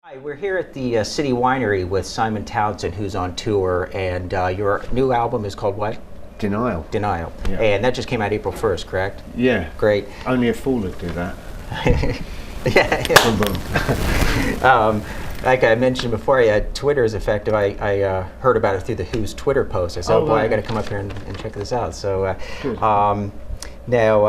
Hi, we're here at the City Winery with Simon Townshend, who's on tour, and your new album is called what? Denial. Denial. Yeah. And that just came out April 1st, correct? Yeah. Great. Only a fool would do that. Yeah. Boom, boom. Like I mentioned before, Twitter is effective. I heard about it through the Who's Twitter post. I said, oh boy, right. I got to come up here and check this out. So, Good. now,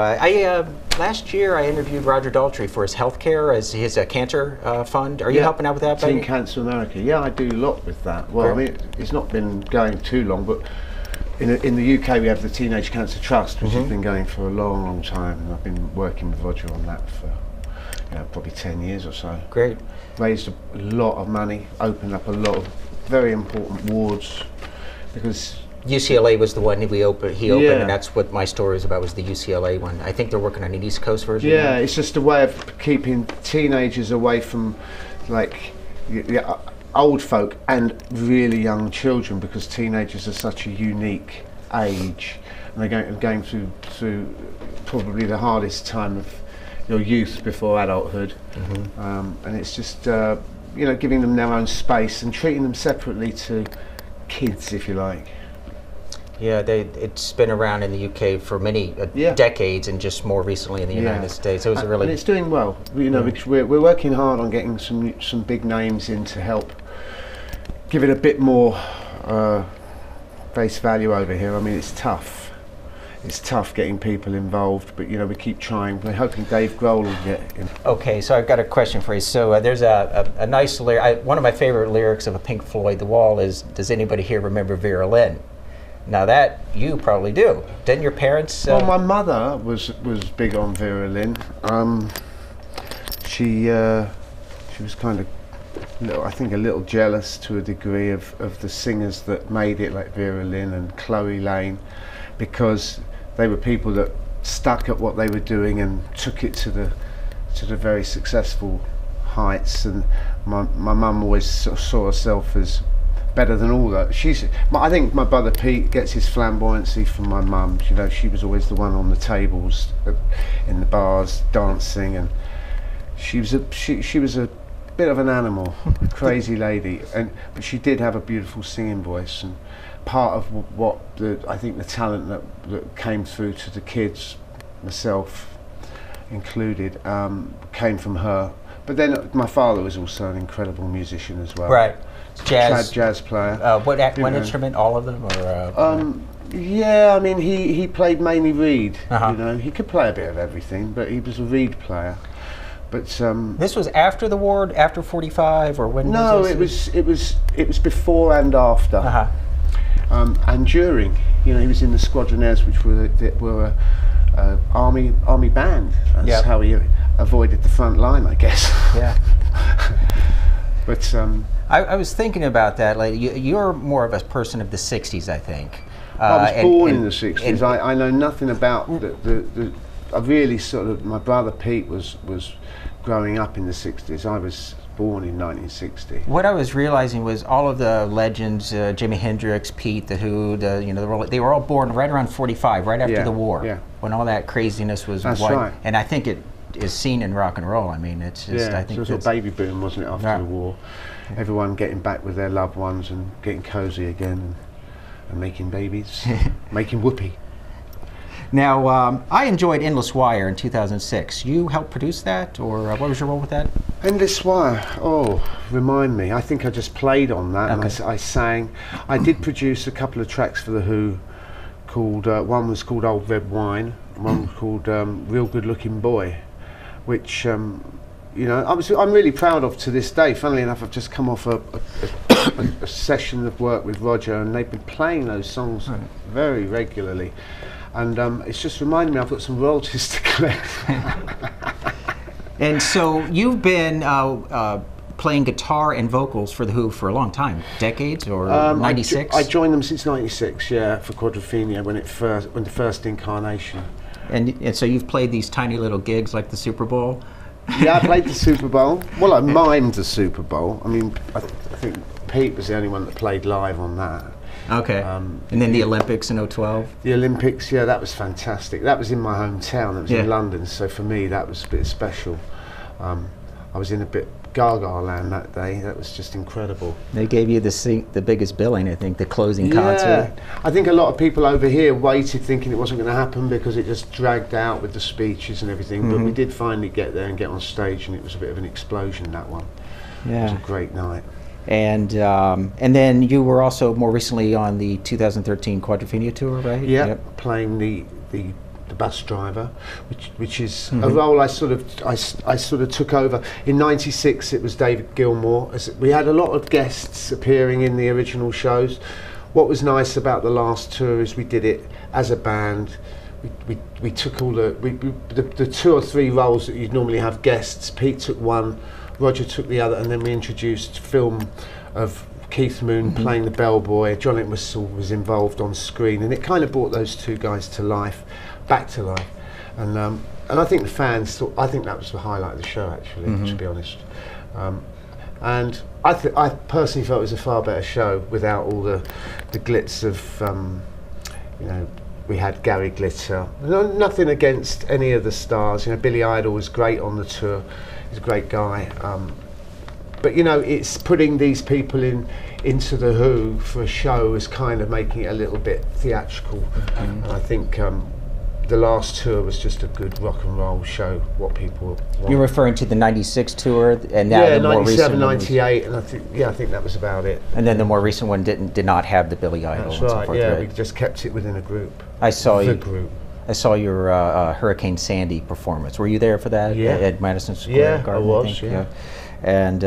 last year I interviewed Roger Daltrey for his healthcare, as his cancer fund. Are you helping out with that? Teen Cancer America. Yeah, I do a lot with that. Well, I mean, it's not been going too long, but in the UK we have the Teenage Cancer Trust, which has been going for a long, long time, and I've been working with Roger on that for probably 10 years or so. Great. Raised a lot of money, opened up a lot of very important wards, because UCLA was the one he opened, Yeah. and that's what my story is about, was the UCLA one. I think they're working on an East Coast version. Yeah, now. it's just a way of keeping teenagers away from old folk and really young children, because teenagers are such a unique age, and they're going through probably the hardest time of your youth before adulthood, and it's just giving them their own space and treating them separately to kids, if you like. Yeah, it's been around in the UK for many decades, and just more recently in the United States. It was And it's doing well. Because we're working hard on getting some big names in to help give it a bit more face value over here. I mean, it's tough. It's tough getting people involved, but we keep trying. We're hoping Dave Grohl will get in. Okay, so I've got a question for you. So there's a nice lyric. One of my favorite lyrics of a Pink Floyd, "The Wall," is, "Does anybody here remember Vera Lynn?" Now that you probably do. Didn't your parents? Well, my mother was big on Vera Lynn. She was kind of, I think, a little jealous to a degree of the singers that made it, like Vera Lynn and Chloe Lane, because they were people that stuck at what they were doing and took it to the very successful heights. And my mum always sort of saw herself as better than all that. I think my brother Pete gets his flamboyancy from my mum. She was always the one on the tables in the bars dancing, and she was a bit of an animal, crazy lady, but she did have a beautiful singing voice. And part of what I think the talent that came through to the kids, myself included, came from her. But then my father was also an incredible musician as well. Right. Jazz player. What instrument? All of them? Or, yeah, I mean, he played mainly reed. Uh-huh. He could play a bit of everything, but he was a reed player. But this was after the war, after 45, or when? No, was this? it was before and after. Uh-huh. And during, he was in the Squadronaires, which were army band. That's how he avoided the front line, I guess. Yeah. But I was thinking about that. Like, you're more of a person of the '60s, I think. I was born in the '60s. I know nothing about I really sort of. My brother Pete was growing up in the '60s. I was born in 1960. What I was realizing was all of the legends, Jimi Hendrix, Pete, The Who, they were all born right around 45, right after the war, when all that craziness was. That's right. And I think it is seen in rock and roll. I mean, it's just. I think it was a baby boom, wasn't it, after the war? Everyone getting back with their loved ones and getting cozy again, and making babies, making whoopee. Now, I enjoyed Endless Wire in 2006. You helped produce that, or what was your role with that? Endless Wire, remind me. I think I just played on that, and I sang. I did produce a couple of tracks for The Who, called, one was called Old Red Wine, one was called Real Good Looking Boy, which, I'm really proud of to this day. Funnily enough, I've just come off a session of work with Roger, and they've been playing those songs very regularly. And it's just reminded me I've got some royalties to collect. And so you've been playing guitar and vocals for The Who for a long time, decades, or 96? I joined them since 96, for Quadrophenia, when the first incarnation. And so you've played these tiny little gigs like the Super Bowl? Yeah, I played the Super Bowl. Well, I mimed the Super Bowl. I mean, I think Pete was the only one that played live on that. Okay. And then the Olympics in 2012? The Olympics, that was fantastic. That was in my hometown. It was in London, so for me that was a bit special. I was in a bit gaga land that day. That was just incredible. They gave you the biggest billing, I think, the closing concert. I think a lot of people over here waited thinking it wasn't going to happen because it just dragged out with the speeches and everything. But we did finally get there and get on stage, and it was a bit of an explosion, that one. Yeah. It was a great night. And then you were also more recently on the 2013 Quadrophenia tour, right? Yeah, Yep. playing the bus driver, which is a role I sort of took over. In '96, it was David Gilmour. We had a lot of guests appearing in the original shows. What was nice about the last tour is we did it as a band. We took all the 2 or 3 roles that you'd normally have guests. Pete took one, Roger took the other, and then we introduced film of Keith Moon playing the bellboy. John Entwistle was involved on screen, and it kind of brought those 2 guys to life, back to life. And I think the fans thought, I think that was the highlight of the show, actually, to be honest. And I personally felt it was a far better show without all the glitz of, you know, we had Gary Glitter. Nothing against any of the stars. You know, Billy Idol was great on the tour. He's a great guy. But you know, it's putting these people into the Who for a show is kind of making it a little bit theatrical. And I think the last tour was just a good rock and roll show. What people want. You're referring to the '96 tour, and now the more recent 97, 98, and I think that was about it. And then the more recent one did not have the Billy Idol. That's and so right. forth, Yeah, right? we just kept it within a group. I saw the you. Group. I saw your Hurricane Sandy performance. Were you there for that? Yeah. At Madison Square Garden. I was. think? Yeah. And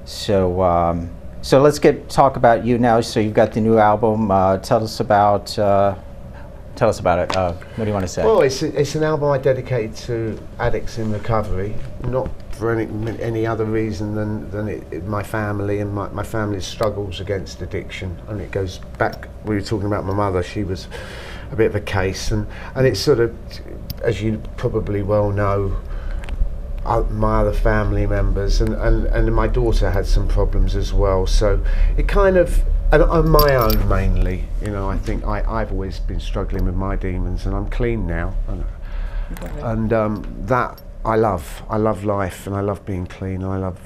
so let's talk about you now. So you've got the new album. Tell us about it. What do you want to say? Well, it's an album I dedicated to addicts in recovery, not for any other reason than my family and my family's struggles against addiction. And it goes back. We were talking about my mother. She was a bit of a case, and it's sort of, as you probably well know, my other family members and my daughter had some problems as well. So it kind of, and on my own mainly, you know, I think I've always been struggling with my demons, and I'm clean now, and that I love life, and I love being clean, and I love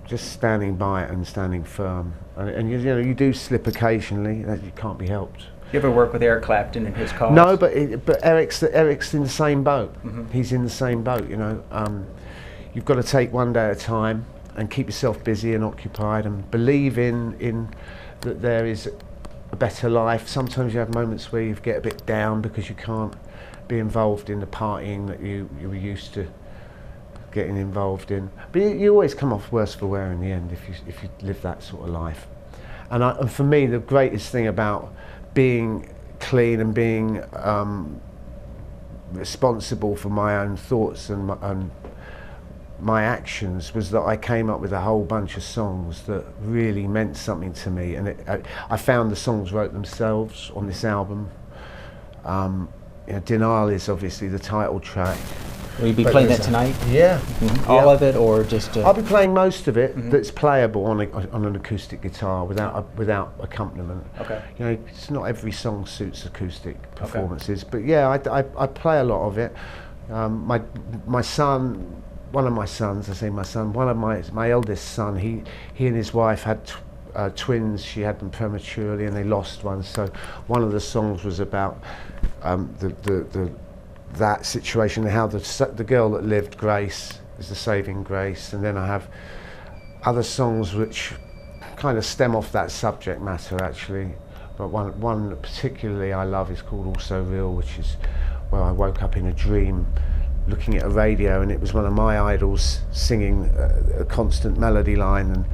just standing by it and standing firm, and you know, you do slip occasionally, that you can't be helped. You ever work with Eric Clapton and his cause? No, but Eric's in the same boat. He's in the same boat, you know. You've got to take one day at a time and keep yourself busy and occupied, and believe in that there is a better life. Sometimes you have moments where you get a bit down because you can't be involved in the partying that you were used to getting involved in. But you always come off worse for wear in the end if you live that sort of life. And for me, the greatest thing about being clean and being responsible for my own thoughts and my actions was that I came up with a whole bunch of songs that really meant something to me, and I found the songs wrote themselves on this album. You know, Denial is obviously the title track. Will you be playing that tonight? Yeah. All of it, or just? I'll be playing most of it that's playable on an acoustic guitar without accompaniment. Okay. You know, it's not every song suits acoustic performances, but yeah, I play a lot of it. My son, one of my sons, I say my son, one of my eldest son, he and his wife had twins. She had them prematurely, and they lost one. So one of the songs was about that situation, and how the girl that lived, Grace, is the saving grace. And then I have other songs which kind of stem off that subject matter, actually. But one that particularly I love is called Also Real, which is where I woke up in a dream looking at a radio, and it was one of my idols singing a constant melody line,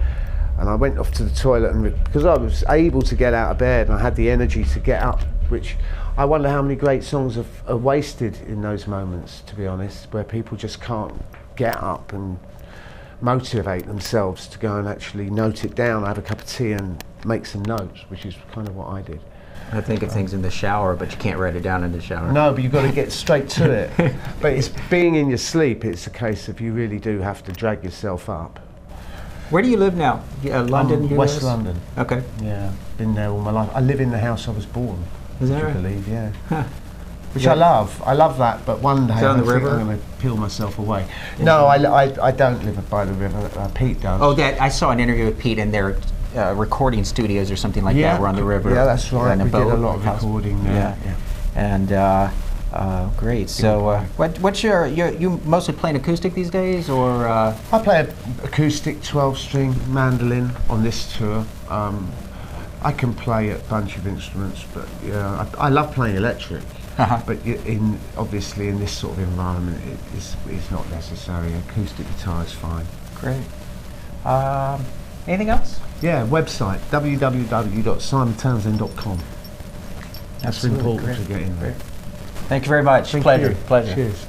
and I went off to the toilet, and because I was able to get out of bed and I had the energy to get up, which I wonder how many great songs are wasted in those moments, to be honest, where people just can't get up and motivate themselves to go and actually note it down, have a cup of tea and make some notes, which is kind of what I did. I think of things in the shower, but you can't write it down in the shower. No, but you've got to get straight to it. But it's being in your sleep, it's a case of you really do have to drag yourself up. Where do you live now? London? West London. Okay. Yeah, been there all my life. I live in the house I was born. Is that I right? believe, yeah. Huh. which I love. I love that, but one day on I the think river? I'm going to peel myself away. No, I don't live by the river. Pete does. Oh, I saw an interview with Pete in their recording studios or something like that. We're on the river. Yeah, that's right. On We did a boat, lot of recording there. Yeah. And great. So, what's you mostly playing acoustic these days, or? I play an acoustic 12-string mandolin on this tour. I can play a bunch of instruments, but yeah, I love playing electric. But obviously in this sort of environment, it's not necessary. Acoustic guitar is fine. Great. Anything else? Yeah, website www.simontownshend.com. That's important to get in there. Thank you very much. Pleasure. Cheers.